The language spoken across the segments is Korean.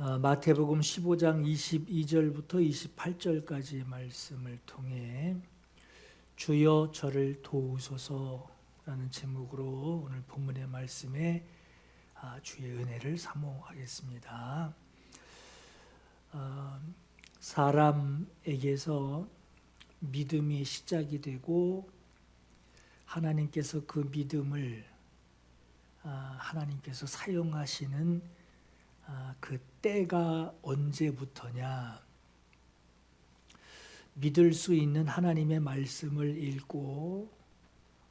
마태복음 15장 22절부터 28절까지의 말씀을 통해 주여 저를 도우소서라는 제목으로 오늘 본문의 말씀에 주의 은혜를 사모하겠습니다. 사람에게서 믿음이 시작이 되고 하나님께서 그 믿음을 하나님께서 사용하시는 그 때가 언제부터냐? 믿을 수 있는 하나님의 말씀을 읽고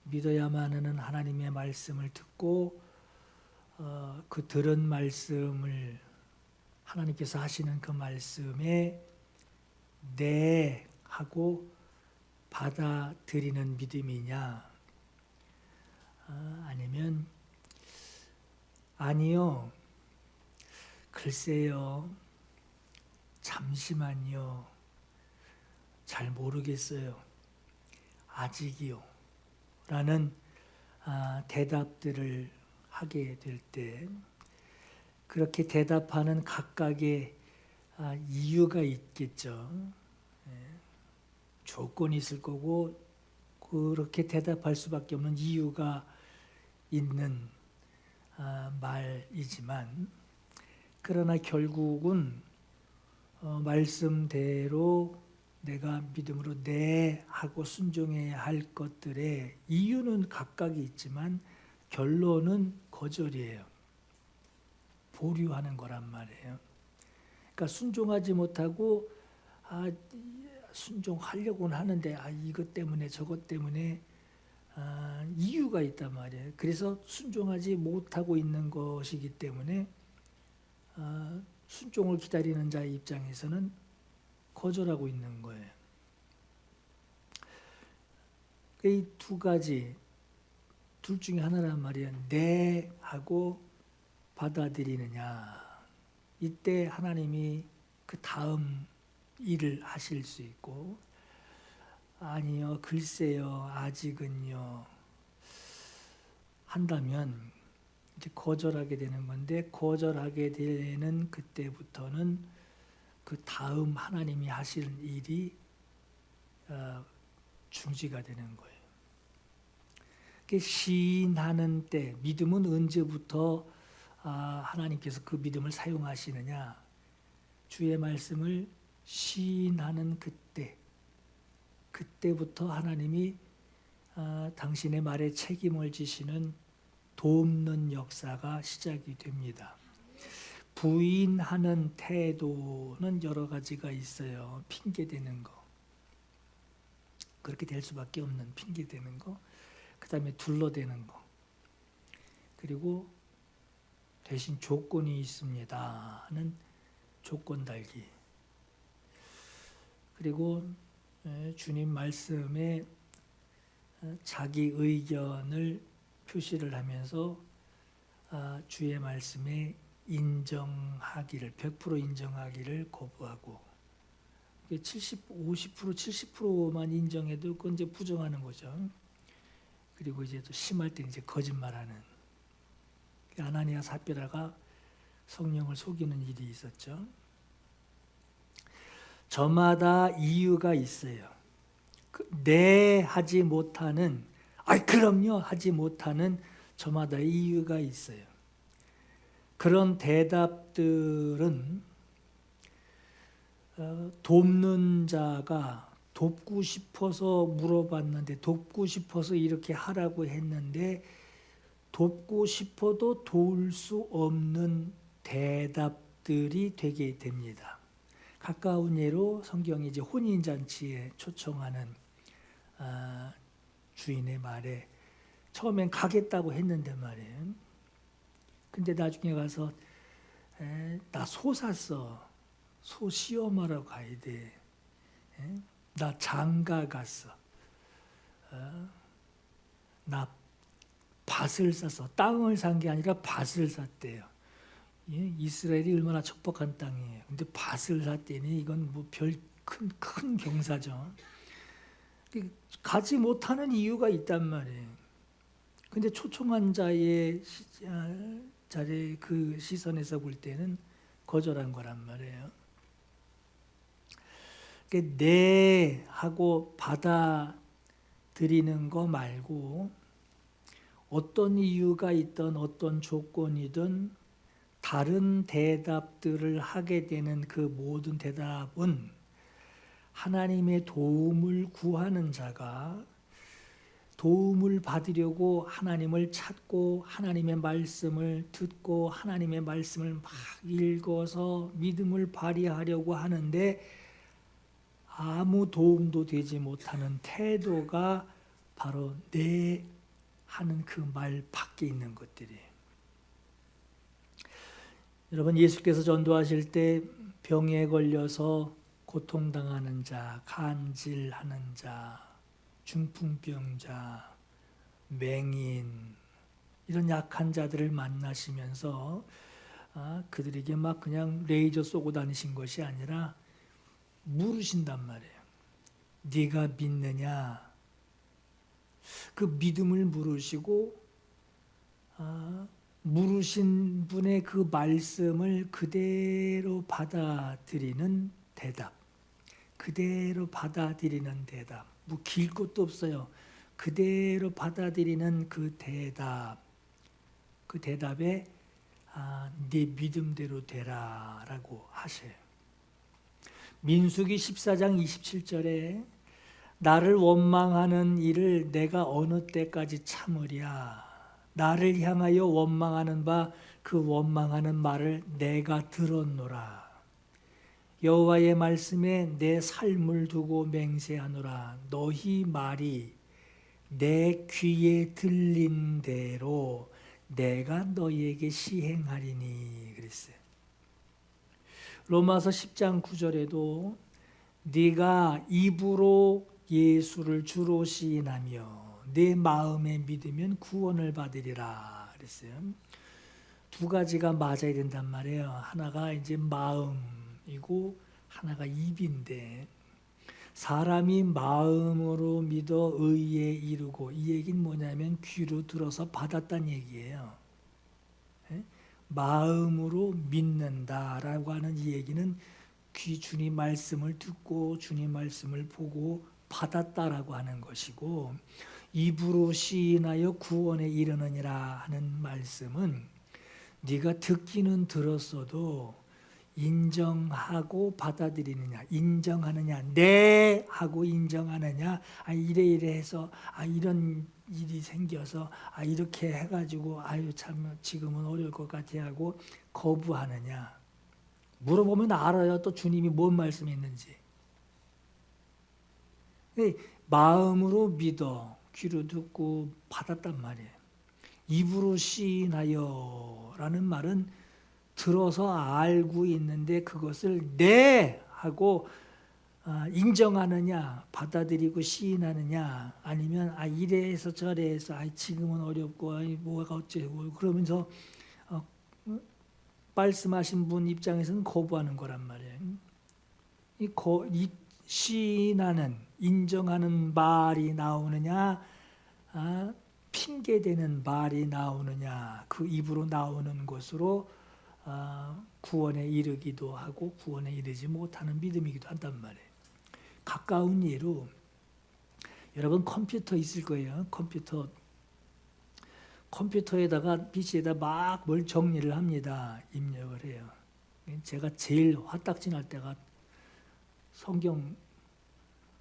믿어야만 하는 하나님의 말씀을 듣고 그 들은 말씀을 하나님께서 하시는 그 말씀에 네 하고 받아들이는 믿음이냐? 아니면 아니요. 글쎄요, 잠시만요, 잘 모르겠어요, 아직이요 라는 대답들을 하게 될 때, 그렇게 대답하는 각각의 이유가 있겠죠. 조건이 있을 거고 그렇게 대답할 수밖에 없는 이유가 있는 말이지만, 그러나 결국은 말씀대로 내가 믿음으로 네 하고 순종해야 할 것들의 이유는 각각이 있지만 결론은 거절이에요. 보류하는 거란 말이에요. 그러니까 순종하지 못하고 순종하려고는 하는데 이것 때문에 저것 때문에 이유가 있단 말이에요. 그래서 순종하지 못하고 있는 것이기 때문에 순종을 기다리는 자의 입장에서는 거절하고 있는 거예요. 이 두 가지, 둘 중에 하나란 말이에요. 네 하고 받아들이느냐. 이때 하나님이 그 다음 일을 하실 수 있고, 아니요, 글쎄요, 아직은요 한다면 이제 거절하게 되는 건데, 거절하게 되는 그때부터는 그 다음 하나님이 하실 일이 중지가 되는 거예요. 시인하는 때, 믿음은 언제부터 하나님께서 그 믿음을 사용하시느냐? 주의 말씀을 시인하는 그때부터 하나님이 당신의 말에 책임을 지시는 돕는 역사가 시작이 됩니다. 부인하는 태도는 여러 가지가 있어요. 핑계대는 거, 그렇게 될 수밖에 없는 핑계대는 거, 그 다음에 둘러대는 거, 그리고 대신 조건이 있습니다 하는 조건 달기, 그리고 주님 말씀에 자기 의견을 표시를 하면서 주의 말씀에 인정하기를, 100% 인정하기를 거부하고, 50%, 70%만 인정해도 그건 이제 부정하는 거죠. 그리고 이제 또 심할 때는 이제 거짓말하는, 아나니아 삽비라가 성령을 속이는 일이 있었죠. 저마다 이유가 있어요. 네 하지 못하는, 그럼요 하지 못하는 저마다 이유가 있어요. 그런 대답들은 돕는 자가 돕고 싶어서 물어봤는데, 돕고 싶어서 이렇게 하라고 했는데 돕고 싶어도 도울 수 없는 대답들이 되게 됩니다. 가까운 예로 성경이 이제 혼인잔치에 초청하는 주인의 말에 처음엔 가겠다고 했는데 말이에요. 근데 나중에 가서 나 소 샀어. 소 시험하러 가야 돼. 나 장가 갔어. 나 밭을 샀어. 땅을 산 게 아니라 밭을 샀대요. 이스라엘이 얼마나 척박한 땅이에요. 근데 밭을 샀더니 이건 뭐 별 큰 경사죠. 가지 못하는 이유가 있단 말이에요. 근데 초청한 자의 그 시선에서 볼 때는 거절한 거란 말이에요. 네 하고 받아들이는 거 말고 어떤 이유가 있든 어떤 조건이든 다른 대답들을 하게 되는 그 모든 대답은 하나님의 도움을 구하는 자가 도움을 받으려고 하나님을 찾고 하나님의 말씀을 듣고 하나님의 말씀을 막 읽어서 믿음을 발휘하려고 하는데 아무 도움도 되지 못하는 태도가 바로 네 하는 그 말 밖에 있는 것들이에요. 여러분, 예수께서 전도하실 때 병에 걸려서 고통당하는 자, 간질하는 자, 중풍병자, 맹인 이런 약한 자들을 만나시면서 그들에게 막 그냥 레이저 쏘고 다니신 것이 아니라 물으신단 말이에요. 네가 믿느냐? 그 믿음을 물으시고 물으신 분의 그 말씀을 그대로 받아들이는 대답. 그대로 받아들이는 대답. 뭐 길 것도 없어요. 그대로 받아들이는 그 대답. 그 대답에 네 믿음대로 되라라고 하셔요. 민수기 14장 27절에 나를 원망하는 일을 내가 어느 때까지 참으랴. 나를 향하여 원망하는 바 그 원망하는 말을 내가 들었노라. 여호와의 말씀에 내 삶을 두고 맹세하노라. 너희 말이 내 귀에 들린 대로 내가 너희에게 시행하리니 그랬어요. 로마서 10장 9절에도 네가 입으로 예수를 주로 시인하며 내 마음에 믿으면 구원을 받으리라 그랬어요. 두 가지가 맞아야 된단 말이에요. 하나가 이제 마음이고 하나가 입인데 사람이 마음으로 믿어 의에 이르고 이 얘기는 뭐냐면 귀로 들어서 받았다는 얘기예요. 마음으로 믿는다라고 하는 이 얘기는 주님 말씀을 듣고 주님 말씀을 보고 받았다라고 하는 것이고 입으로 시인하여 구원에 이르느니라 하는 말씀은 네가 듣기는 들었어도 인정하고 받아들이느냐, 인정하느냐, 네 하고 인정하느냐, 이래 해서 이런 일이 생겨서 이렇게 해가지고 아유 참 지금은 어려울 것 같아 하고 거부하느냐. 물어보면 알아요. 또 주님이 뭔 말씀이 있는지. 마음으로 믿어 귀로 듣고 받았단 말이에요. 입으로 시인하여 라는 말은 들어서 알고 있는데 그것을 네 하고 인정하느냐 받아들이고 시인하느냐 아니면 이래서 저래서 지금은 어렵고 뭐가 어째고 그러면서 말씀하신 분 입장에서는 거부하는 거란 말이에요. 이 시인하는 인정하는 말이 나오느냐 핑계대는 말이 나오느냐 그 입으로 나오는 것으로 구원에 이르기도 하고 구원에 이르지 못하는 믿음이기도 한단 말이에요. 가까운 예로 여러분 컴퓨터 있을 거예요. 컴퓨터에다가 PC에다 막 뭘 정리를 합니다. 입력을 해요. 제가 제일 화딱지 날 때가 성경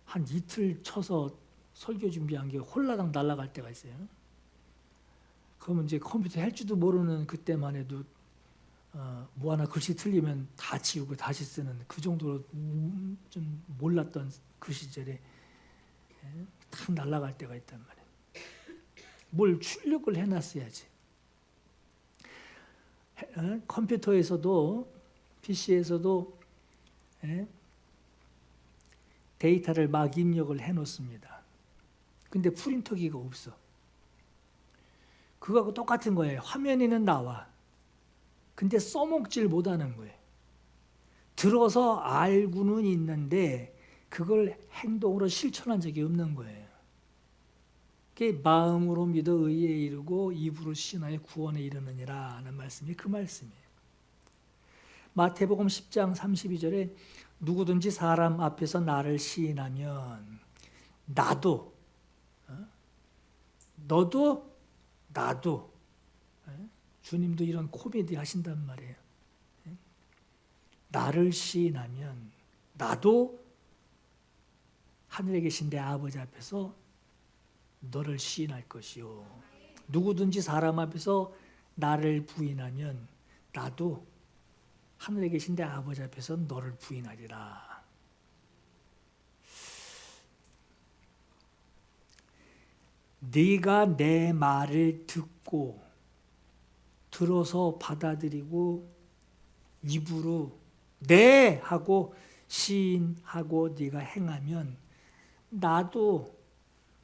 한 이틀 쳐서 설교 준비한 게 홀라당 날아갈 때가 있어요. 그러면 이제 컴퓨터 할 줄도 모르는 그때만 해도 뭐 하나 글씨 틀리면 다 지우고 다시 쓰는 그 정도로 좀 몰랐던 그 시절에 탁 날아갈 때가 있단 말이에요. 뭘 출력을 해놨어야지. 컴퓨터에서도 PC에서도 데이터를 막 입력을 해놓습니다. 근데 프린터기가 없어. 그거하고 똑같은 거예요. 화면에는 나와. 근데 써먹질 못하는 거예요. 들어서 알고는 있는데 그걸 행동으로 실천한 적이 없는 거예요. 그게 마음으로 믿어 의에 이르고 입으로 신하여 구원에 이르느니라 하는 말씀이 그 말씀이에요. 마태복음 10장 32절에 누구든지 사람 앞에서 나를 시인하면 나도, 너도, 나도, 주님도 이런 코미디 하신단 말이에요. 나를 시인하면 나도 하늘에 계신 내 아버지 앞에서 너를 시인할 것이요. 누구든지 사람 앞에서 나를 부인하면 나도 하늘에 계신 내 아버지 앞에서 너를 부인하리라. 네가 내 말을 들어서 받아들이고 입으로 네 하고 시인하고 네가 행하면 나도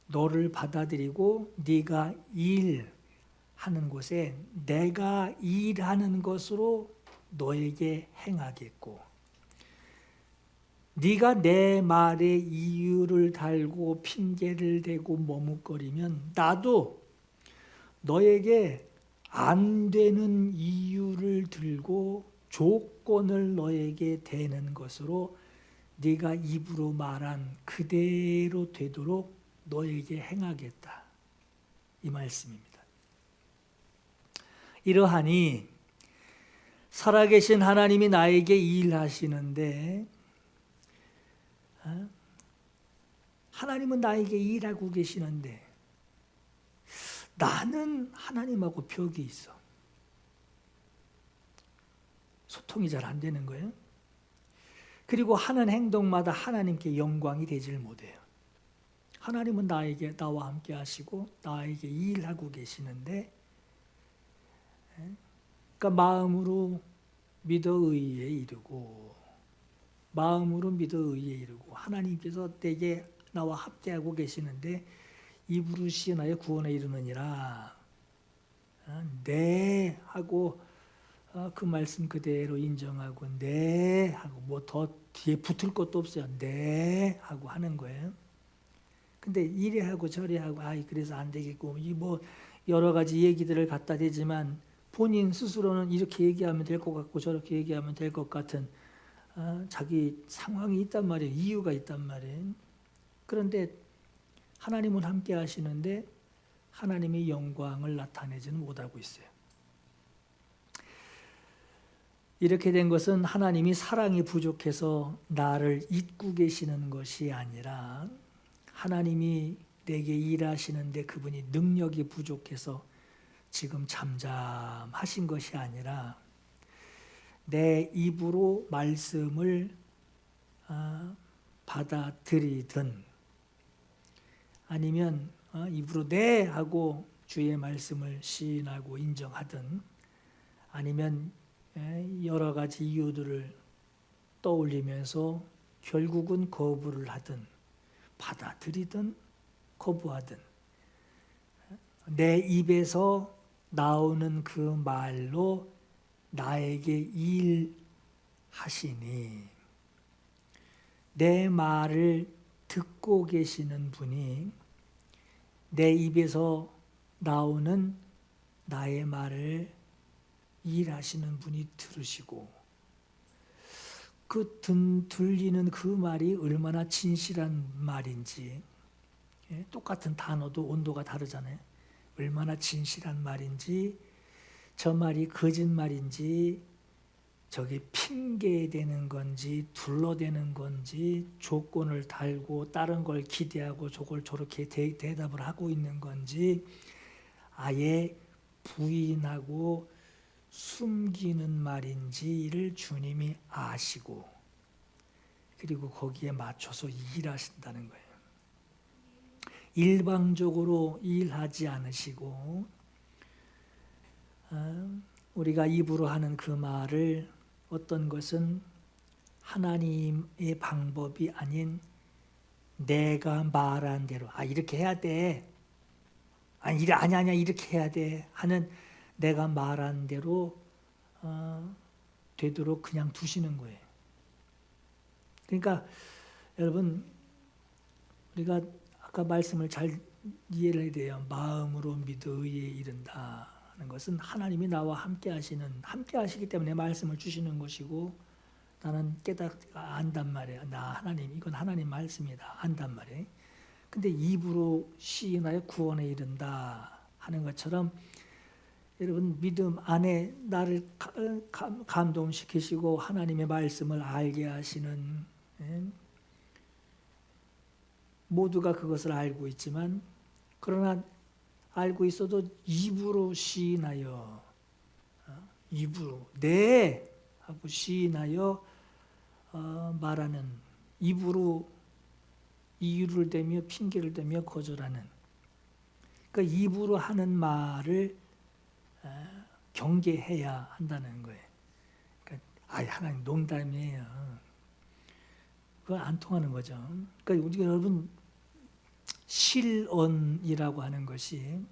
너를 받아들이고 네가 일하는 곳에 내가 일하는 것으로 너에게 행하겠고, 네가 내 말에 이유를 달고 핑계를 대고 머뭇거리면 나도 너에게 안 되는 이유를 들고 조건을 너에게 대는 것으로 네가 입으로 말한 그대로 되도록 너에게 행하겠다. 이 말씀입니다. 이러하니 살아계신 하나님이 나에게 일하시는데, 하나님은 나에게 일하고 계시는데 나는 하나님하고 벽이 있어. 소통이 잘 안 되는 거예요. 그리고 하는 행동마다 하나님께 영광이 되질 못해요. 하나님은 나와 함께 하시고 나에게 일하고 계시는데, 그러니까 마음으로 믿어 의에 이르고, 마음으로 믿어 의에 이르고, 하나님께서 내게 나와 함께하고 계시는데 입으로 시인하여 구원에 이르느니라. 네 하고 그 말씀 그대로 인정하고 네 하고 뭐 더 뒤에 붙을 것도 없어요. 네 하고 하는 거예요. 근데 이래 하고 저래 하고 그래서 안 되겠고 이 뭐 여러 가지 얘기들을 갖다 대지만 본인 스스로는 이렇게 얘기하면 될 것 같고 저렇게 얘기하면 될 것 같은 자기 상황이 있단 말이에요. 이유가 있단 말이에요. 그런데 하나님은 함께 하시는데 하나님의 영광을 나타내지는 못하고 있어요. 이렇게 된 것은 하나님이 사랑이 부족해서 나를 잊고 계시는 것이 아니라 하나님이 내게 일하시는데 그분이 능력이 부족해서 지금 잠잠하신 것이 아니라 내 입으로 말씀을 받아들이든 아니면 입으로 네 하고 주의 말씀을 시인하고 인정하든 아니면 여러 가지 이유들을 떠올리면서 결국은 거부를 하든 받아들이든 거부하든 내 입에서 나오는 그 말로 나에게 일하시니 내 말을 듣고 계시는 분이 내 입에서 나오는 나의 말을 일하시는 분이 들으시고 그 들리는 그 말이 얼마나 진실한 말인지 똑같은 단어도 온도가 다르잖아요. 얼마나 진실한 말인지 저 말이 거짓말인지 저게 핑계대는 건지 둘러대는 건지 조건을 달고 다른 걸 기대하고 저걸 저렇게 대답을 하고 있는 건지 아예 부인하고 숨기는 말인지를 주님이 아시고 그리고 거기에 맞춰서 일하신다는 거예요. 일방적으로 일하지 않으시고 우리가 입으로 하는 그 말을 어떤 것은 하나님의 방법이 아닌 내가 말한 대로 이렇게 해야 돼. 아니야 이렇게 해야 돼 하는 내가 말한 대로 되도록 그냥 두시는 거예요. 그러니까 여러분 우리가 아까 말씀을 잘 이해를 해야 돼요. 마음으로 믿어 의에 이른다. 하는 것은 하나님이 나와 함께 하시기 때문에 말씀을 주시는 것이고, 나는 안단 말이에요. 나 하나님, 이건 하나님 말씀이다 안단 말이에요. 근데 입으로 시인하여 구원에 이른다 하는 것처럼, 여러분 믿음 안에 나를 감동시키시고 하나님의 말씀을 알게 하시는, 모두가 그것을 알고 있지만, 그러나 알고 있어도 입으로 시인하여, 입으로 네 하고 시인하여 말하는, 입으로 이유를 대며 핑계를 대며 거절하는, 그 입으로 하는 말을 경계해야 한다는 거예요. 그러니까 하나님 농담이에요. 그건 안 통하는 거죠. 그러니까 우리가 여러분 실언이라고 하는 것이,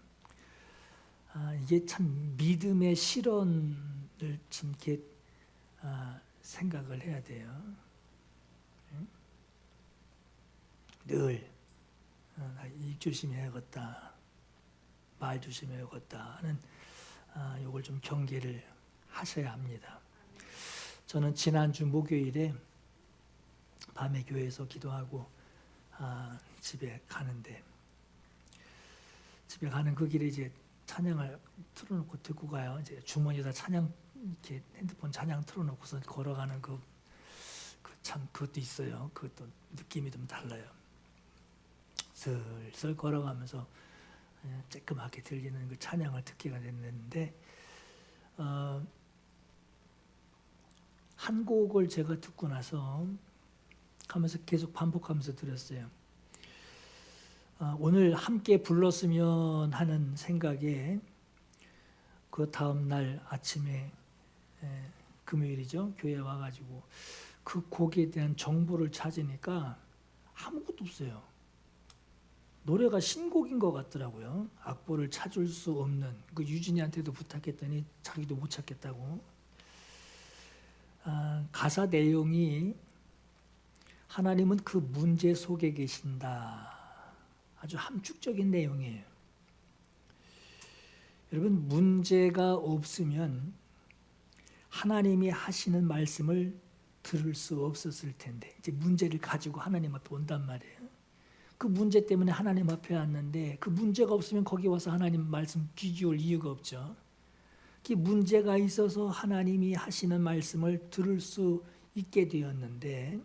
이게 참 믿음의 실언을 좀 이렇게 생각을 해야 돼요. 늘 입 조심해야겠다, 말 조심해야겠다 하는, 이걸 좀 경계를 하셔야 합니다. 저는 지난주 목요일에 밤에 교회에서 기도하고 집에 가는데, 집에 가는 그 길에 이제 찬양을 틀어놓고 듣고 가요. 이제 주머니에다 찬양, 이렇게 핸드폰 찬양 틀어놓고서 걸어가는 참 그것도 있어요. 그것도 느낌이 좀 달라요. 슬슬 걸어가면서 쬐끔하게 들리는 그 찬양을 듣기가 됐는데, 한 곡을 제가 듣고 나서 하면서 계속 반복하면서 들었어요. 오늘 함께 불렀으면 하는 생각에, 그 다음 날 아침에 금요일이죠. 교회에 와가지고 그 곡에 대한 정보를 찾으니까 아무것도 없어요. 노래가 신곡인 것 같더라고요. 악보를 찾을 수 없는, 그 유진이한테도 부탁했더니 자기도 못 찾겠다고. 가사 내용이 하나님은 그 문제 속에 계신다, 아주 함축적인 내용이에요. 여러분, 문제가 없으면 하나님이 하시는 말씀을 들을 수 없었을 텐데, 이제 문제를 가지고 하나님 앞에 온단 말이에요. 그 문제 때문에 하나님 앞에 왔는데, 그 문제가 없으면 거기 와서 하나님 말씀 귀 기울 이유가 없죠. 그 문제가 있어서 하나님이 하시는 말씀을 들을 수 있게 되었는데,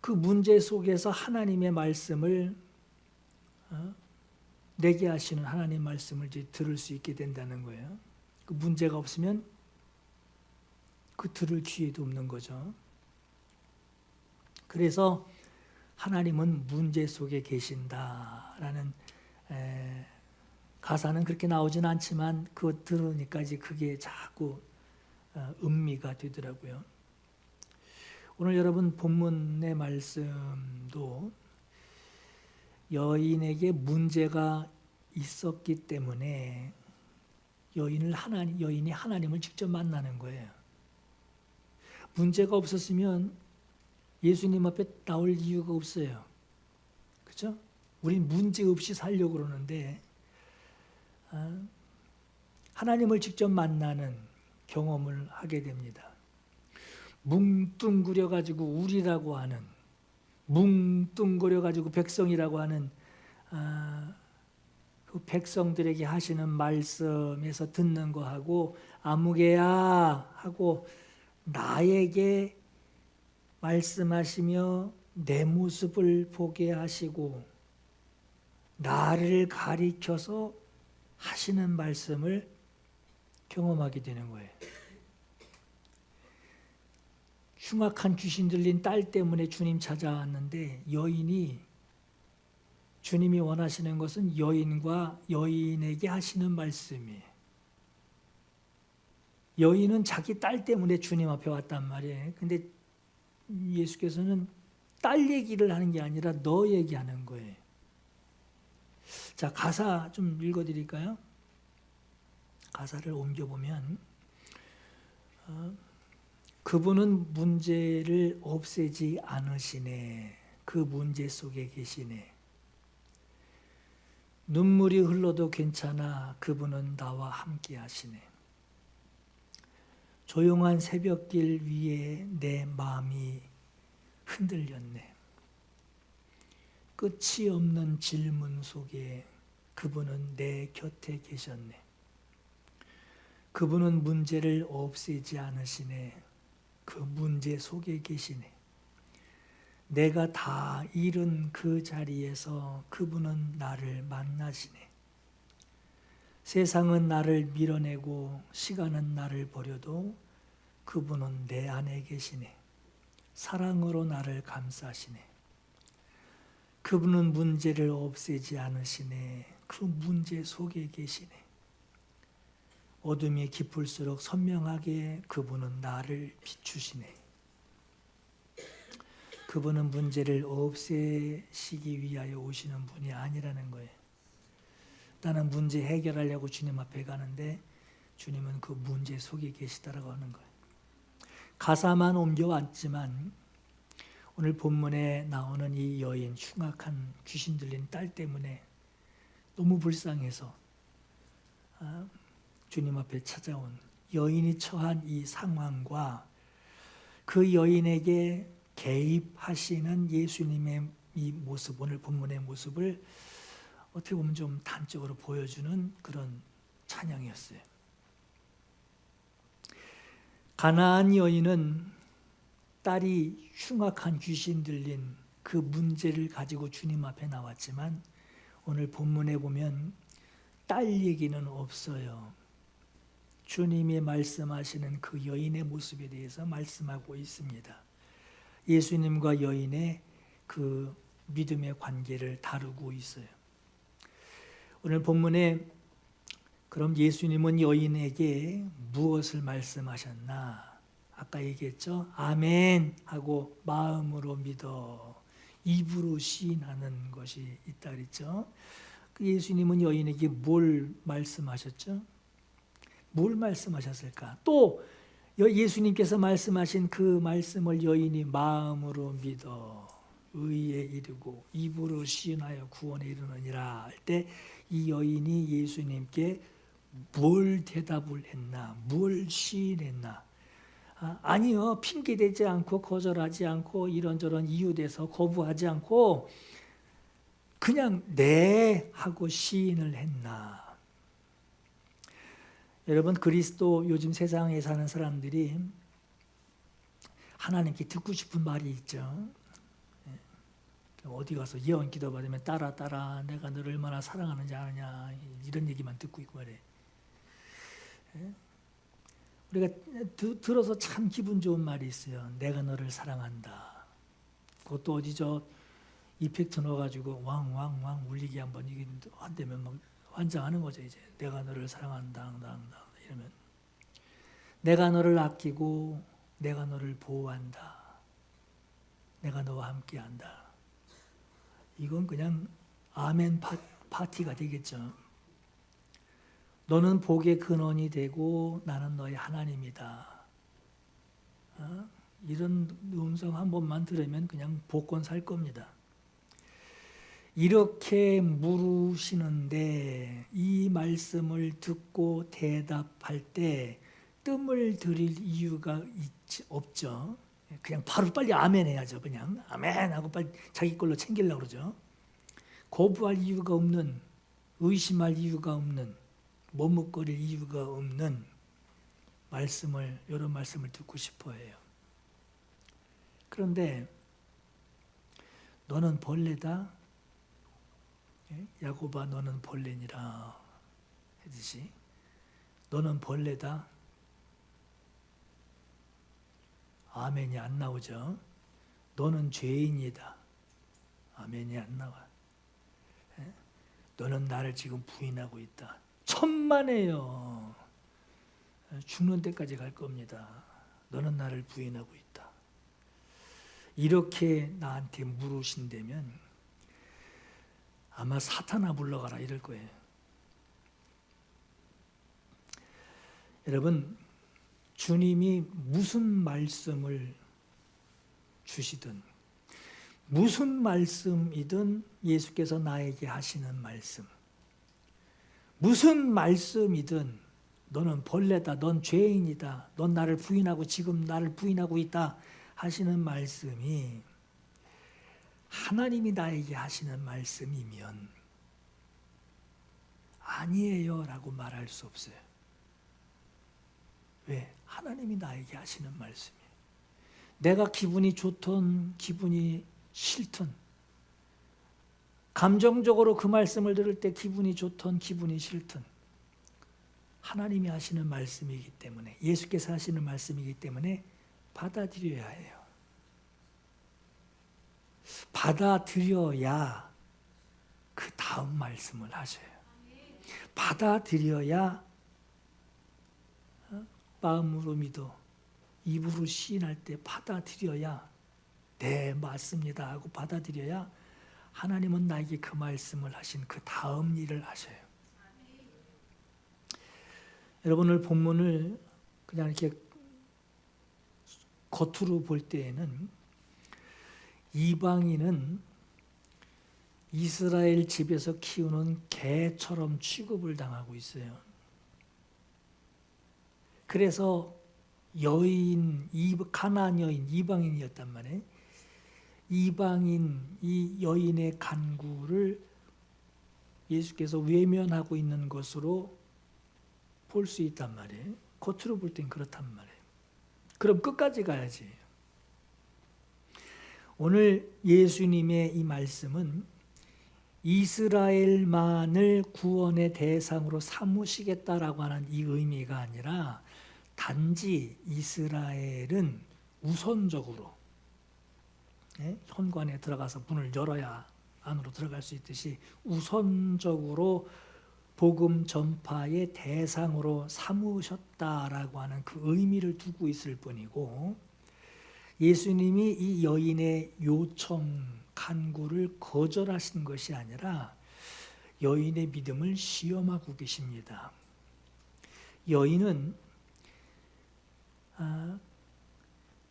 그 문제 속에서 하나님의 말씀을, 내게 하시는 하나님 말씀을 이제 들을 수 있게 된다는 거예요. 그 문제가 없으면 그 들을 기회도 없는 거죠. 그래서 하나님은 문제 속에 계신다라는 가사는 그렇게 나오진 않지만, 그거 들으니까 이제 그게 자꾸 음미가 되더라고요. 오늘 여러분 본문의 말씀도 여인에게 문제가 있었기 때문에 여인이 하나님을 직접 만나는 거예요. 문제가 없었으면 예수님 앞에 나올 이유가 없어요. 그렇죠? 우린 문제 없이 살려고 그러는데, 하나님을 직접 만나는 경험을 하게 됩니다. 뭉뚱그려가지고 우리라고 하는, 뭉뚱그려가지고 백성이라고 하는, 그 백성들에게 하시는 말씀에서 듣는 거하고, 아무개야 하고 나에게 말씀하시며 내 모습을 보게 하시고 나를 가리켜서 하시는 말씀을 경험하게 되는 거예요. 흉악한 귀신 들린 딸 때문에 주님 찾아왔는데, 여인이, 주님이 원하시는 것은 여인과 여인에게 하시는 말씀이에요. 여인은 자기 딸 때문에 주님 앞에 왔단 말이에요. 근데 예수께서는 딸 얘기를 하는 게 아니라 너 얘기하는 거예요. 자, 가사 좀 읽어드릴까요? 가사를 옮겨보면, 그분은 문제를 없애지 않으시네. 그 문제 속에 계시네. 눈물이 흘러도 괜찮아 그분은 나와 함께 하시네. 조용한 새벽길 위에 내 마음이 흔들렸네. 끝이 없는 질문 속에 그분은 내 곁에 계셨네. 그분은 문제를 없애지 않으시네. 그 문제 속에 계시네. 내가 다 잃은 그 자리에서 그분은 나를 만나시네. 세상은 나를 밀어내고 시간은 나를 버려도 그분은 내 안에 계시네. 사랑으로 나를 감싸시네. 그분은 문제를 없애지 않으시네. 그 문제 속에 계시네. 어둠이 깊을수록 선명하게 그분은 나를 비추시네. 그분은 문제를 없애시기 위하여 오시는 분이 아니라는 거예요. 나는 문제 해결하려고 주님 앞에 가는데 주님은 그 문제 속에 계시다라고 하는 거예요. 가사만 옮겨왔지만 오늘 본문에 나오는 이 여인, 흉악한 귀신 들린 딸 때문에 너무 불쌍해서 주님 앞에 찾아온 여인이 처한 이 상황과 그 여인에게 개입하시는 예수님의 이 모습, 오늘 본문의 모습을 어떻게 보면 좀 단적으로 보여주는 그런 찬양이었어요. 가나안 여인은 딸이 흉악한 귀신 들린 그 문제를 가지고 주님 앞에 나왔지만 오늘 본문에 보면 딸 얘기는 없어요. 주님이 말씀하시는 그 여인의 모습에 대해서 말씀하고 있습니다. 예수님과 여인의 그 믿음의 관계를 다루고 있어요. 오늘 본문에 그럼 예수님은 여인에게 무엇을 말씀하셨나? 아까 얘기했죠. 아멘 하고 마음으로 믿어 입으로 시인하는 것이 있다 그랬죠. 예수님은 여인에게 뭘 말씀하셨죠? 뭘 말씀하셨을까? 또 예수님께서 말씀하신 그 말씀을 여인이 마음으로 믿어 의에 이르고 입으로 시인하여 구원에 이르느니라 할 때 이 여인이 예수님께 뭘 대답을 했나? 뭘 시인했나? 아니요, 핑계대지 않고 거절하지 않고 이런저런 이유대서 거부하지 않고 그냥 네 하고 시인을 했나? 여러분, 그리스도 요즘 세상에 사는 사람들이 하나님께 듣고 싶은 말이 있죠. 어디 가서 예언 기도 받으면 따라 내가 너를 얼마나 사랑하는지 아느냐 이런 얘기만 듣고 있고 말이에요. 우리가 들어서 참 기분 좋은 말이 있어요. 내가 너를 사랑한다. 그것도 어디죠? 이펙트 넣어가지고 왕 울리게 한번 이게 한다면 막 환장하는 거죠. 이제 내가 너를 사랑한다 이러면 내가 너를 아끼고 내가 너를 보호한다. 내가 너와 함께한다. 이건 그냥 아멘 파티가 되겠죠. 너는 복의 근원이 되고 나는 너의 하나님이다. 이런 음성 한 번만 들으면 그냥 복권 살 겁니다. 이렇게 물으시는데 이 말씀을 듣고 대답할 때 뜸을 들일 이유가 없죠. 그냥 바로 빨리 아멘 해야죠. 그냥 아멘 하고 빨리 자기 걸로 챙기려고 그러죠. 거부할 이유가 없는, 의심할 이유가 없는, 머뭇거릴 이유가 없는 말씀을, 이런 말씀을 듣고 싶어 해요. 그런데 너는 벌레다. 야곱아 너는 벌레니라 했듯이 너는 벌레다. 아멘이 안 나오죠. 너는 죄인이다. 아멘이 안 나와. 너는 나를 지금 부인하고 있다. 천만에요. 죽는 데까지 갈 겁니다. 너는 나를 부인하고 있다. 이렇게 나한테 물으신다면 아마 사탄아 불러가라 이럴 거예요. 여러분, 주님이 무슨 말씀을 주시든 무슨 말씀이든 예수께서 나에게 하시는 말씀, 무슨 말씀이든 너는 벌레다, 넌 죄인이다, 넌 나를 부인하고 지금 나를 부인하고 있다 하시는 말씀이 하나님이 나에게 하시는 말씀이면 아니에요 라고 말할 수 없어요. 왜? 하나님이 나에게 하시는 말씀이에요. 내가 기분이 좋든 기분이 싫든, 감정적으로 그 말씀을 들을 때 기분이 좋든 기분이 싫든 하나님이 하시는 말씀이기 때문에, 예수께서 하시는 말씀이기 때문에 받아들여야 해요. 받아들여야 그 다음 말씀을 하셔요. 받아들여야 마음으로 믿어 입으로 시인할 때 받아들여야 네 맞습니다 하고 받아들여야 하나님은 나에게 그 말씀을 하신 그 다음 일을 하셔요. 여러분, 오늘 본문을 그냥 이렇게 겉으로 볼 때에는 이방인은 이스라엘 집에서 키우는 개처럼 취급을 당하고 있어요. 그래서 여인, 가나안 여인, 이방인이었단 말이에요. 이방인, 이 여인의 간구를 예수께서 외면하고 있는 것으로 볼 수 있단 말이에요. 겉으로 볼 땐 그렇단 말이에요. 그럼 끝까지 가야지. 오늘 예수님의 이 말씀은 이스라엘만을 구원의 대상으로 삼으시겠다라고 하는 이 의미가 아니라 단지 이스라엘은 우선적으로 현관에 들어가서 문을 열어야 안으로 들어갈 수 있듯이 우선적으로 복음 전파의 대상으로 삼으셨다라고 하는 그 의미를 두고 있을 뿐이고, 예수님이 이 여인의 요청, 간구를 거절하신 것이 아니라 여인의 믿음을 시험하고 계십니다. 여인은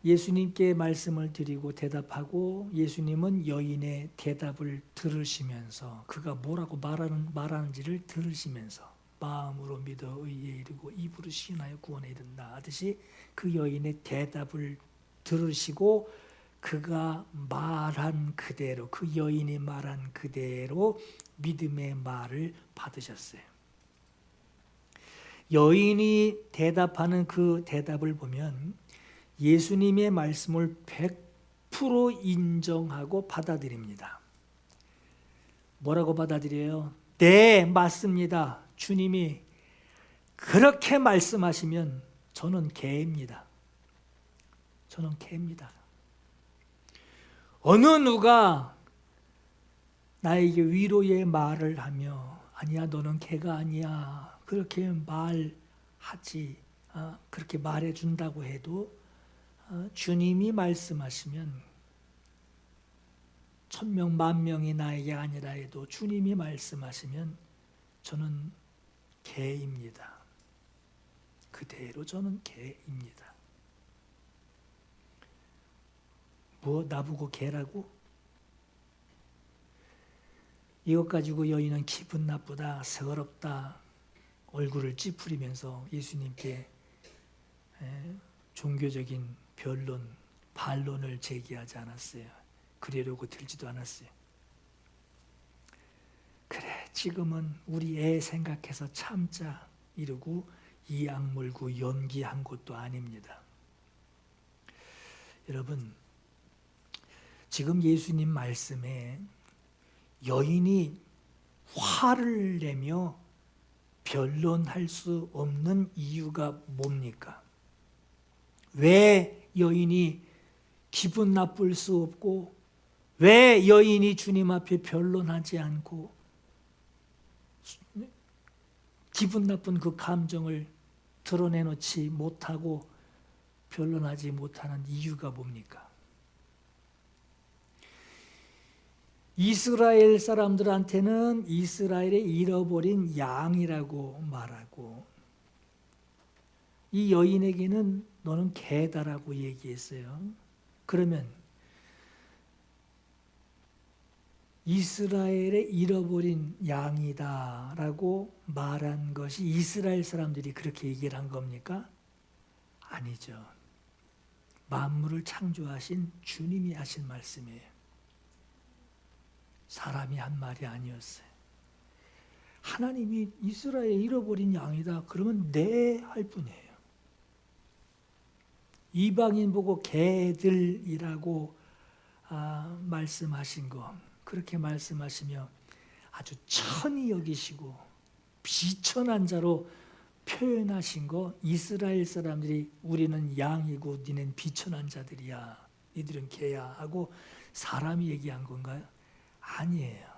예수님께 말씀을 드리고 대답하고, 예수님은 여인의 대답을 들으시면서 그가 뭐라고 말하는지를 들으시면서 마음으로 믿어 의에 이르고 입으로 시인하여 구원에 이른다 하듯이 그 여인의 대답을 들으시고 그가 말한 그대로, 그 여인이 말한 그대로 믿음의 말을 받으셨어요. 여인이 대답하는 그 대답을 보면 예수님의 말씀을 100% 인정하고 받아들입니다. 뭐라고 받아들여요? 네, 맞습니다. 주님이 그렇게 말씀하시면 저는 개입니다. 저는 개입니다. 어느 누가 나에게 위로의 말을 하며 아니야, 너는 개가 아니야, 그렇게 말하지, 그렇게 말해준다고 해도 주님이 말씀하시면 1000명, 10,000명이 나에게 아니라 해도 주님이 말씀하시면 저는 개입니다. 그대로 저는 개입니다. 뭐 나보고 개라고? 이것 가지고 여인은 기분 나쁘다, 서럽다, 얼굴을 찌푸리면서 예수님께 종교적인 변론, 반론을 제기하지 않았어요. 그러려고 들지도 않았어요. 그래, 지금은 우리 애 생각해서 참자 이러고 이 악물고 연기한 것도 아닙니다. 여러분, 지금 예수님 말씀에 여인이 화를 내며 변론할 수 없는 이유가 뭡니까? 왜 여인이 기분 나쁠 수 없고, 왜 여인이 주님 앞에 변론하지 않고 기분 나쁜 그 감정을 드러내놓지 못하고 변론하지 못하는 이유가 뭡니까? 이스라엘 사람들한테는 이스라엘의 잃어버린 양이라고 말하고, 이 여인에게는 너는 개다라고 얘기했어요. 그러면 이스라엘의 잃어버린 양이다라고 말한 것이 이스라엘 사람들이 그렇게 얘기를 한 겁니까? 아니죠. 만물을 창조하신 주님이 하신 말씀이에요. 사람이 한 말이 아니었어요. 하나님이 이스라엘 잃어버린 양이다. 그러면 네 할 뿐이에요. 이방인 보고 개들이라고 말씀하신 거, 그렇게 말씀하시며 아주 천히 여기시고 비천한 자로 표현하신 거, 이스라엘 사람들이 우리는 양이고 니는 비천한 자들이야, 니들은 개야 하고 사람이 얘기한 건가요? 아니에요.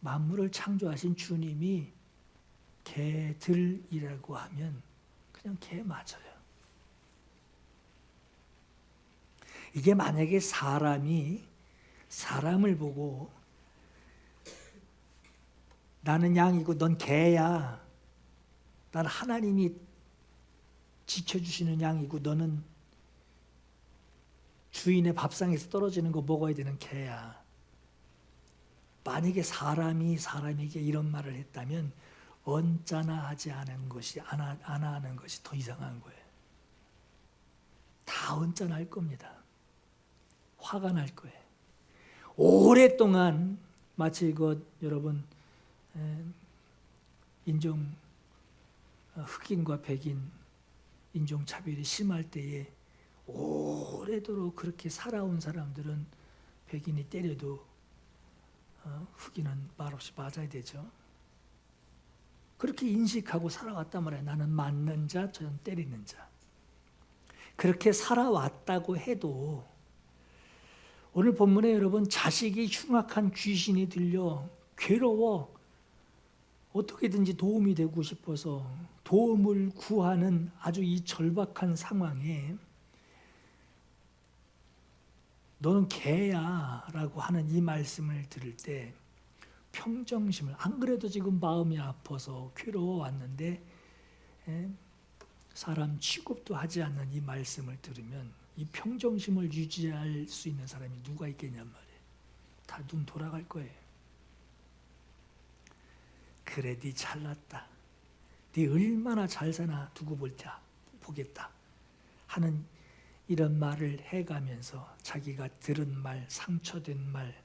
만물을 창조하신 주님이 개들이라고 하면 그냥 개 맞아요. 이게 만약에 사람이 사람을 보고 나는 양이고 넌 개야, 난 하나님이 지켜주시는 양이고 너는 주인의 밥상에서 떨어지는 거 먹어야 되는 개야. 만약에 사람이 사람에게 이런 말을 했다면 언짢아 하지 않은 것이 안 하는 것이 더 이상한 거예요. 다 언짢아할 겁니다. 화가 날 거예요. 오랫동안 마치 여러분 흑인과 백인 인종차별이 심할 때에 오래도록 그렇게 살아온 사람들은 백인이 때려도 흑인은 말없이 맞아야 되죠. 그렇게 인식하고 살아왔단 말이에요. 나는 맞는 자, 저는 때리는 자. 그렇게 살아왔다고 해도 오늘 본문에 여러분 자식이 흉악한 귀신이 들려 괴로워 어떻게든지 도움이 되고 싶어서 도움을 구하는 아주 이 절박한 상황에 너는 개야 라고 하는 이 말씀을 들을 때 평정심을, 안 그래도 지금 마음이 아파서 괴로워왔는데 사람 취급도 하지 않는 이 말씀을 들으면 이 평정심을 유지할 수 있는 사람이 누가 있겠냔 말이에요. 다 눈 돌아갈 거예요. 그래, 네 잘났다. 네 얼마나 잘 사나 두고 보겠다 하는 이런 말을 해가면서 자기가 들은 말, 상처된 말,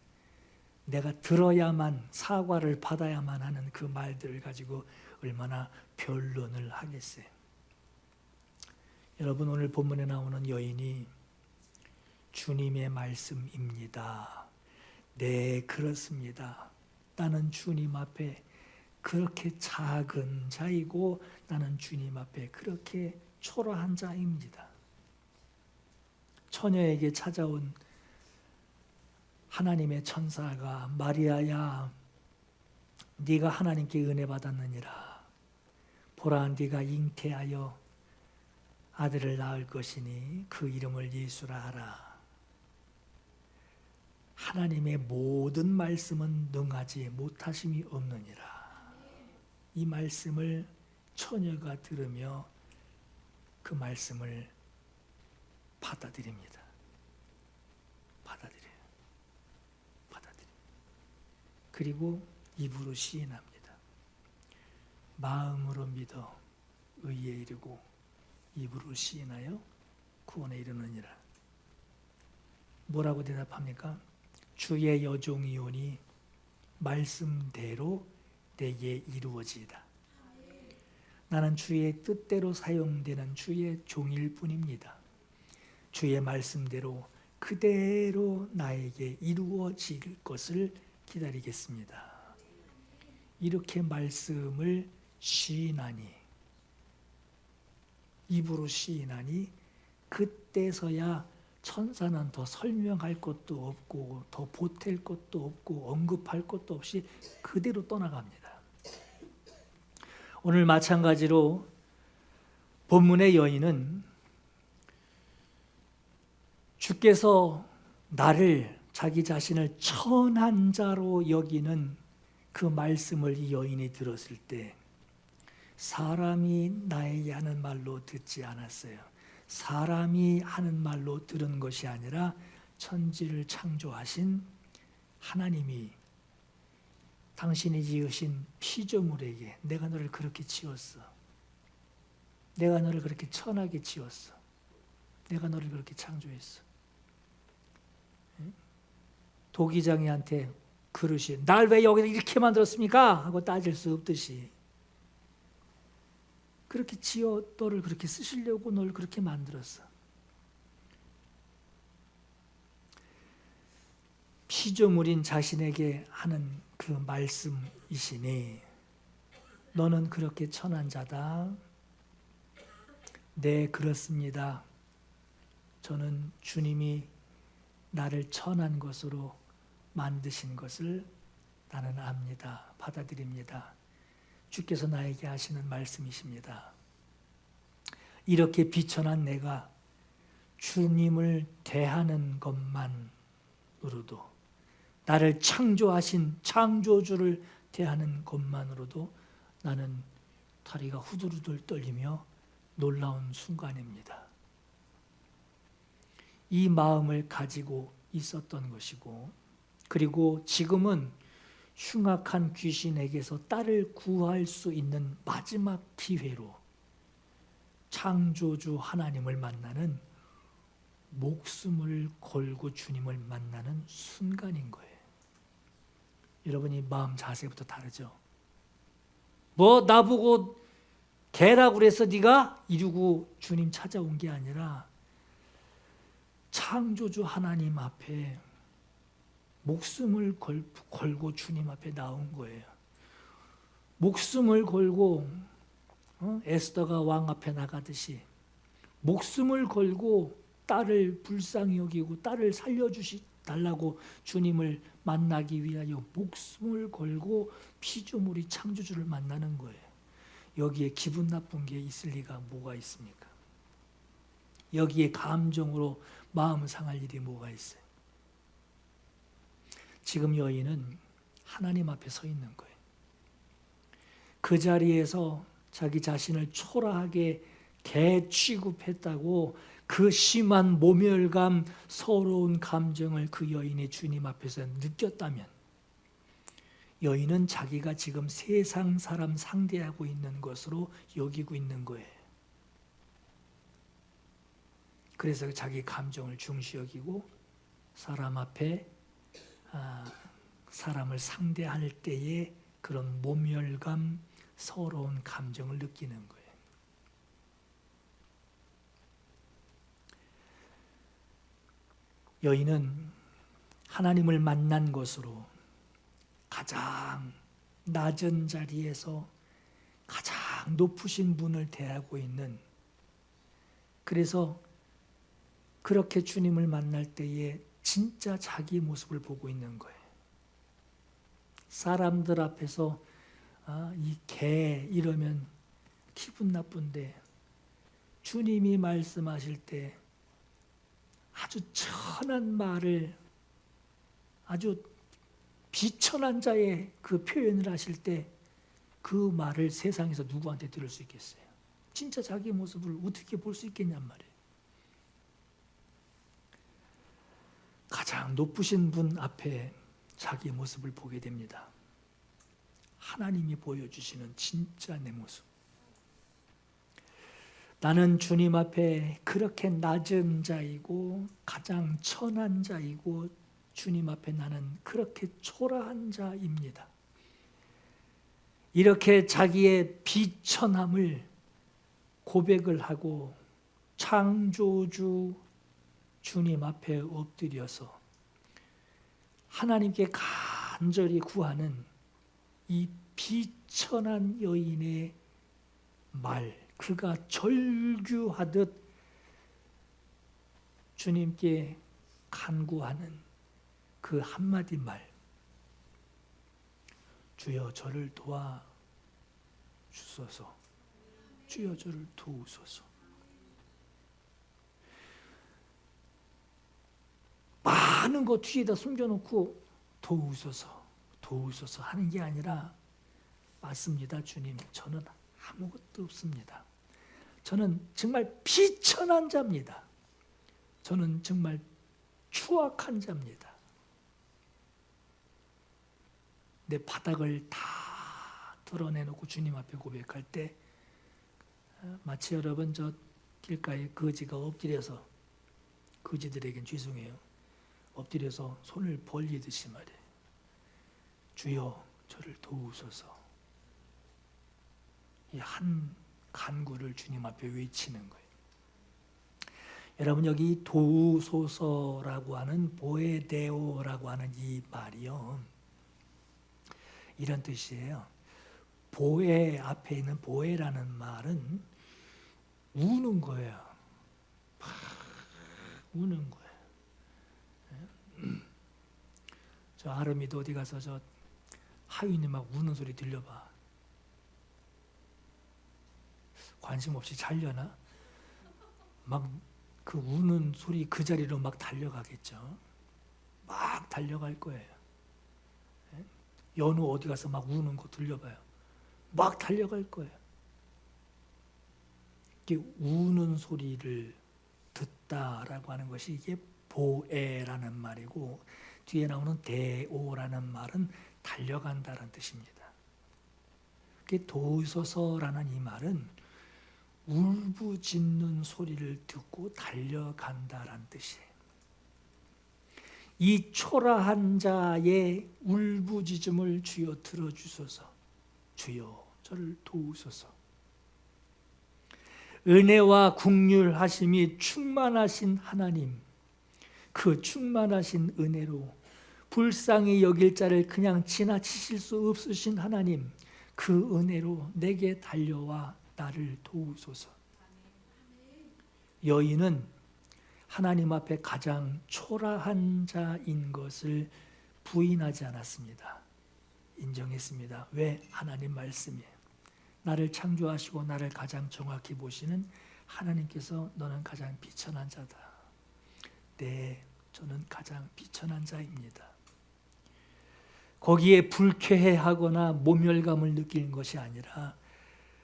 내가 들어야만 사과를 받아야만 하는 그 말들을 가지고 얼마나 변론을 하겠어요. 여러분, 오늘 본문에 나오는 여인이 주님의 말씀입니다. 네, 그렇습니다. 나는 주님 앞에 그렇게 작은 자이고 나는 주님 앞에 그렇게 초라한 자입니다. 처녀에게 찾아온 하나님의 천사가 마리아야, 네가 하나님께 은혜 받았느니라. 보라, 네가 잉태하여 아들을 낳을 것이니 그 이름을 예수라 하라. 하나님의 모든 말씀은 능하지 못하심이 없느니라. 이 말씀을 처녀가 들으며 그 말씀을 받아들입니다. 받아들여요. 그리고 입으로 시인합니다. 마음으로 믿어 의에 이르고 입으로 시인하여 구원에 이르느니라. 뭐라고 대답합니까? 주의 여종이오니 말씀대로 내게 이루어지이다. 나는 주의 뜻대로 사용되는 주의 종일 뿐입니다. 주의 말씀대로 그대로 나에게 이루어질 것을 기다리겠습니다. 이렇게 말씀을 시인하니, 입으로 시인하니 그때서야 천사는 더 설명할 것도 없고 더 보탤 것도 없고 언급할 것도 없이 그대로 떠나갑니다. 오늘 마찬가지로 본문의 여인은 주께서 나를, 자기 자신을 천한 자로 여기는 그 말씀을 이 여인이 들었을 때 사람이 나에게 하는 말로 듣지 않았어요. 사람이 하는 말로 들은 것이 아니라 천지를 창조하신 하나님이 당신이 지으신 피조물에게 내가 너를 그렇게 지었어. 내가 너를 그렇게 천하게 지었어. 내가 너를 그렇게 창조했어. 도기장이한테 그릇이 날 왜 여기다 이렇게 만들었습니까? 하고 따질 수 없듯이 그렇게 지어 너를 그렇게 쓰시려고 널 그렇게 만들었어. 피조물인 자신에게 하는 그 말씀이시니 너는 그렇게 천한 자다. 네, 그렇습니다. 저는 주님이 나를 천한 것으로 만드신 것을 나는 압니다. 받아들입니다. 주께서 나에게 하시는 말씀이십니다. 이렇게 비천한 내가 주님을 대하는 것만으로도, 나를 창조하신 창조주를 대하는 것만으로도 나는 다리가 후들후들 떨리며 놀라운 순간입니다. 이 마음을 가지고 있었던 것이고, 그리고 지금은 흉악한 귀신에게서 딸을 구할 수 있는 마지막 기회로 창조주 하나님을 만나는, 목숨을 걸고 주님을 만나는 순간인 거예요. 여러분이 마음 자세부터 다르죠? 뭐 나보고 개라고 그래서 네가 이러고 주님 찾아온 게 아니라 창조주 하나님 앞에 목숨을 걸고 주님 앞에 나온 거예요. 목숨을 걸고 에스더가 왕 앞에 나가듯이 목숨을 걸고 딸을 불쌍히 여기고 딸을 살려달라고 주님을 만나기 위하여 목숨을 걸고 피조물이 창조주를 만나는 거예요. 여기에 기분 나쁜 게 있을 리가 뭐가 있습니까? 여기에 감정으로 마음 상할 일이 뭐가 있어요? 지금 여인은 하나님 앞에 서 있는 거예요. 그 자리에서 자기 자신을 초라하게 개 취급했다고 그 심한 모멸감, 서러운 감정을 그 여인이 주님 앞에서 느꼈다면, 여인은 자기가 지금 세상 사람 상대하고 있는 것으로 여기고 있는 거예요. 그래서 자기 감정을 중시 여기고 사람 앞에 사람을 상대할 때의 그런 모멸감, 서러운 감정을 느끼는 거예요. 여인은 하나님을 만난 것으로 가장 낮은 자리에서 가장 높으신 분을 대하고 있는, 그래서 그렇게 주님을 만날 때에 진짜 자기 모습을 보고 있는 거예요. 사람들 앞에서 이 개 이러면 기분 나쁜데, 주님이 말씀하실 때 아주 천한 말을, 아주 비천한 자의 그 표현을 하실 때 그 말을 세상에서 누구한테 들을 수 있겠어요? 진짜 자기 모습을 어떻게 볼 수 있겠냔 말이에요. 가장 높으신 분 앞에 자기 모습을 보게 됩니다. 하나님이 보여주시는 진짜 내 모습. 나는 주님 앞에 그렇게 낮은 자이고 가장 천한 자이고, 주님 앞에 나는 그렇게 초라한 자입니다. 이렇게 자기의 비천함을 고백을 하고 창조주 주님 앞에 엎드려서 하나님께 간절히 구하는 이 비천한 여인의 말, 그가 절규하듯 주님께 간구하는 그 한마디 말, 주여 저를 도와주소서, 주여 저를 도우소서. 많은 거 뒤에다 숨겨놓고 도우소서, 도우소서 하는 게 아니라, 맞습니다 주님, 저는 아무것도 없습니다. 저는 정말 비천한 자입니다. 저는 정말 추악한 자입니다. 내 바닥을 다 드러내놓고 주님 앞에 고백할 때 마치 여러분 저 길가에 거지가 엎드려서, 거지들에겐 죄송해요, 엎드려서 손을 벌리듯이 말이에요. 주여 저를 도우소서. 이 한 간구를 주님 앞에 외치는 거예요. 여러분 여기 도우소서라고 하는 보에데오라고 하는 이 말이요, 이런 뜻이에요. 보에 앞에 있는 보에라는 말은 우는 거예요. 막 우는 거예요. 저 아름이도 어디 가서 저 하윤이 막 우는 소리 들려봐. 관심 없이 잘려나? 막 그 우는 소리 그 자리로 막 달려가겠죠. 막 달려갈 거예요. 연우 어디 가서 막 우는 거 들려봐요. 막 달려갈 거예요. 이게 우는 소리를 듣다라고 하는 것이 이게 보에라는 말이고, 뒤에 나오는 데오라는 말은 달려간다는 뜻입니다. 이게 도우소서라는 이 말은 울부짖는 소리를 듣고 달려간다라는 뜻이에요. 이 초라한 자의 울부짖음을 주여 들어주소서. 주여 저를 도우소서. 은혜와 긍휼하심이 충만하신 하나님, 그 충만하신 은혜로 불쌍히 여길 자를 그냥 지나치실 수 없으신 하나님, 그 은혜로 내게 달려와 나를 도우소서. 여인은 하나님 앞에 가장 초라한 자인 것을 부인하지 않았습니다. 인정했습니다. 왜? 하나님 말씀이에요. 나를 창조하시고 나를 가장 정확히 보시는 하나님께서 너는 가장 비천한 자다. 네, 저는 가장 비천한 자입니다. 거기에 불쾌해하거나 모멸감을 느끼는 것이 아니라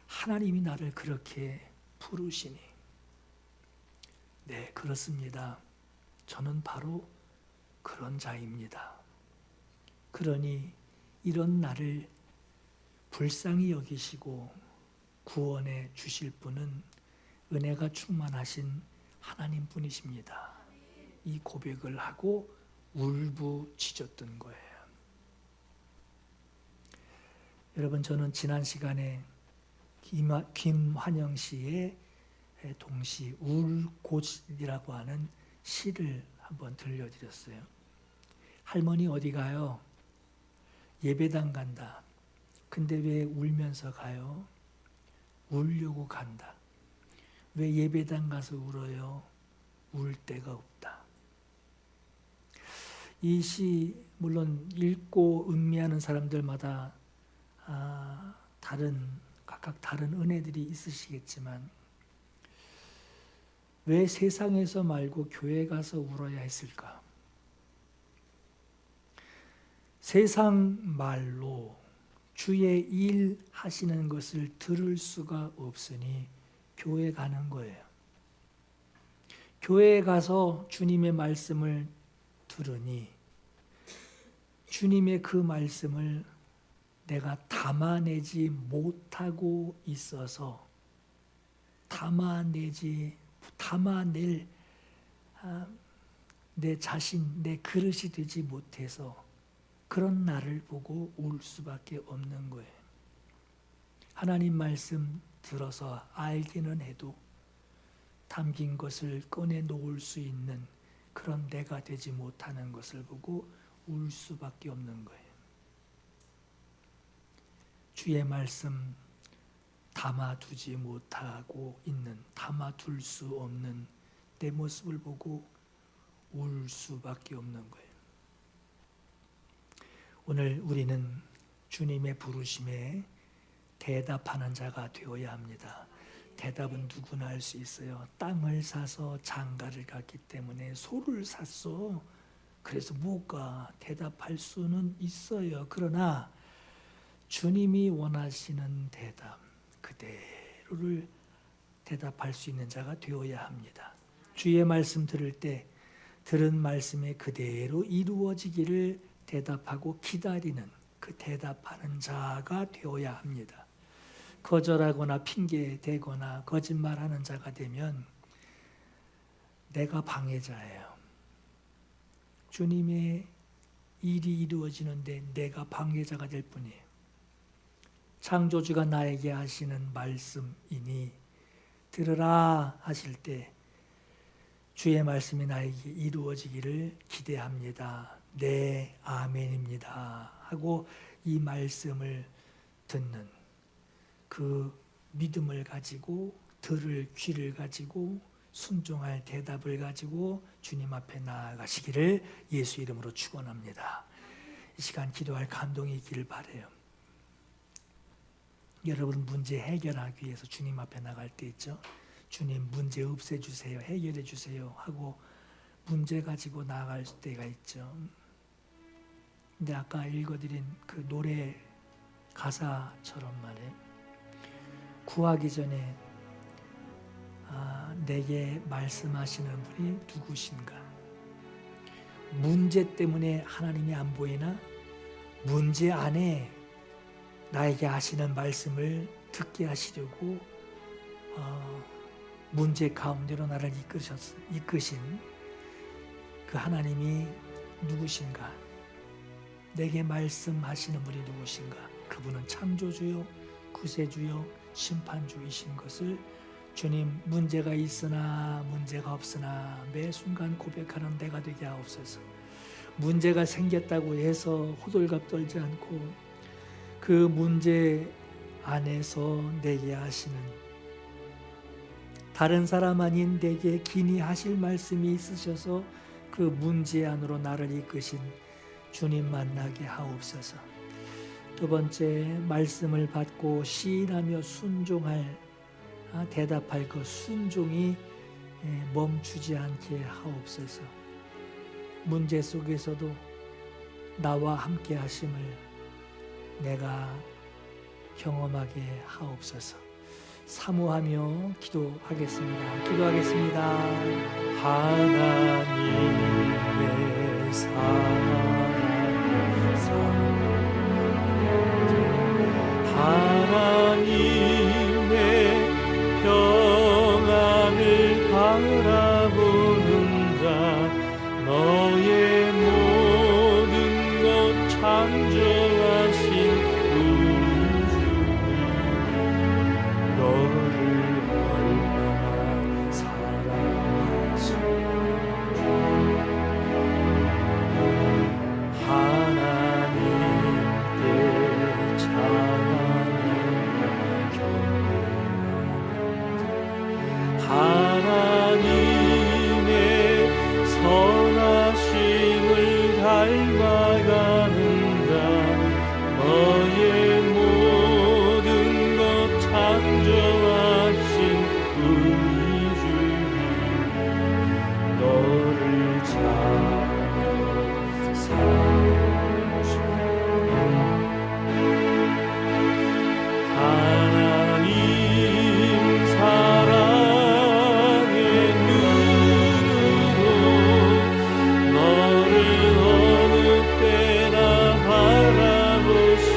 하나님이 나를 그렇게 부르시니, 네, 그렇습니다. 저는 바로 그런 자입니다. 그러니 이런 나를 불쌍히 여기시고 구원해 주실 분은 은혜가 충만하신 하나님 분이십니다. 이 고백을 하고 울부짖었던 거예요. 여러분, 저는 지난 시간에 김환영 씨의 동시 울곳이라고 하는 시를 한번 들려드렸어요. 할머니 어디 가요? 예배당 간다. 근데 왜 울면서 가요? 울려고 간다. 왜 예배당 가서 울어요? 울 데가 없다. 이 시 물론 읽고 음미하는 사람들마다 각각 다른 은혜들이 있으시겠지만, 왜 세상에서 말고 교회 가서 울어야 했을까? 세상 말로 주의 일 하시는 것을 들을 수가 없으니 교회 가는 거예요. 교회에 가서 주님의 말씀을 들으니 주님의 그 말씀을 내가 담아내지 못하고 있어서 담아낼 내 자신, 내 그릇이 되지 못해서 그런 나를 보고 울 수밖에 없는 거예요. 하나님 말씀 들어서 알기는 해도 담긴 것을 꺼내 놓을 수 있는 그런 내가 되지 못하는 것을 보고 울 수밖에 없는 거예요. 주의 말씀 담아두지 못하고 있는, 담아둘 수 없는 내 모습을 보고 울 수밖에 없는 거예요. 오늘 우리는 주님의 부르심에 대답하는 자가 되어야 합니다. 대답은 누구나 할 수 있어요. 땅을 사서 장가를 갔기 때문에 소를 샀어. 그래서 못 가. 대답할 수는 있어요. 그러나 주님이 원하시는 대답 그대로를 대답할 수 있는 자가 되어야 합니다. 주의 말씀 들을 때 들은 말씀에 그대로 이루어지기를 대답하고 기다리는 그 대답하는 자가 되어야 합니다. 거절하거나 핑계대거나 거짓말하는 자가 되면 내가 방해자예요. 주님의 일이 이루어지는데 내가 방해자가 될 뿐이에요. 창조주가 나에게 하시는 말씀이니 들으라 하실 때 주의 말씀이 나에게 이루어지기를 기대합니다. 네, 아멘입니다. 하고 이 말씀을 듣는 그 믿음을 가지고 들을 귀를 가지고 순종할 대답을 가지고 주님 앞에 나아가시기를 예수 이름으로 축원합니다. 이 시간 기도할 감동이 있기를 바라요. 여러분 문제 해결하기 위해서 주님 앞에 나갈 때 있죠. 주님 문제 없애주세요. 해결해 주세요. 하고 문제 가지고 나아갈 때가 있죠. 근데 아까 읽어드린 그 노래 가사처럼 말해 구하기 전에 내게 말씀하시는 분이 누구신가? 문제 때문에 하나님이 안 보이나? 문제 안에 나에게 하시는 말씀을 듣게 하시려고 문제 가운데로 나를 이끄신 그 하나님이 누구신가? 내게 말씀하시는 분이 누구신가? 그분은 창조주요 구세주요 심판주이신 것을 주님 문제가 있으나 문제가 없으나 매 순간 고백하는 내가 되게 하옵소서. 문제가 생겼다고 해서 호들갑 떨지 않고 그 문제 안에서 내게 하시는 다른 사람 아닌 내게 기니 하실 말씀이 있으셔서 그 문제 안으로 나를 이끄신 주님 만나게 하옵소서. 두 번째, 말씀을 받고 시인하며 순종할 대답할 그 순종이 멈추지 않게 하옵소서. 문제 속에서도 나와 함께 하심을 내가 경험하게 하옵소서. 사모하며 기도하겠습니다. 하나님의 하나님의 평안을 바라보는 자 너의 모든 것 창조하신 우리 주님 너를 얼마나 사랑하시는지 하나님께 하나님의 선하심을 닮아가는 자 너의 모든 것 창조하신 우리 주님 너를 잘 사랑하시네 하나님 사랑의 눈으로 너를 어느 때나 바라보시고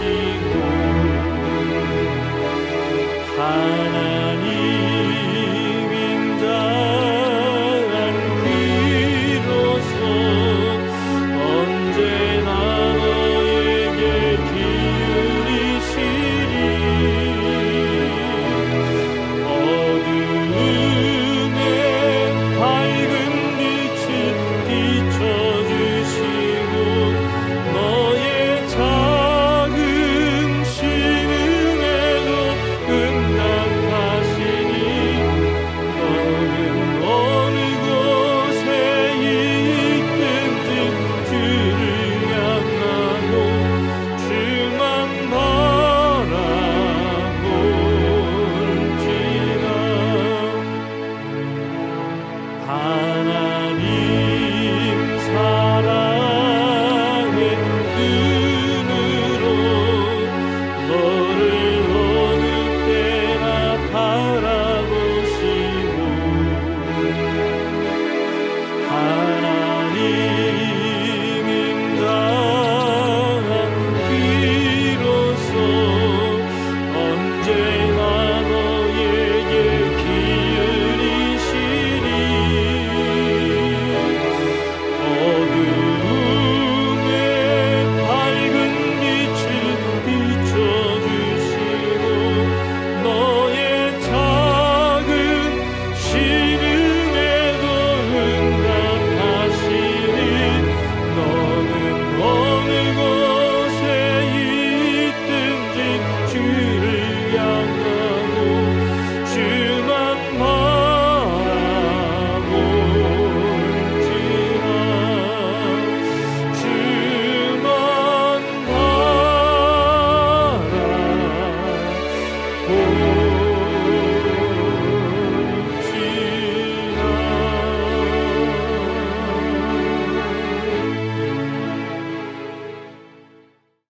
하나님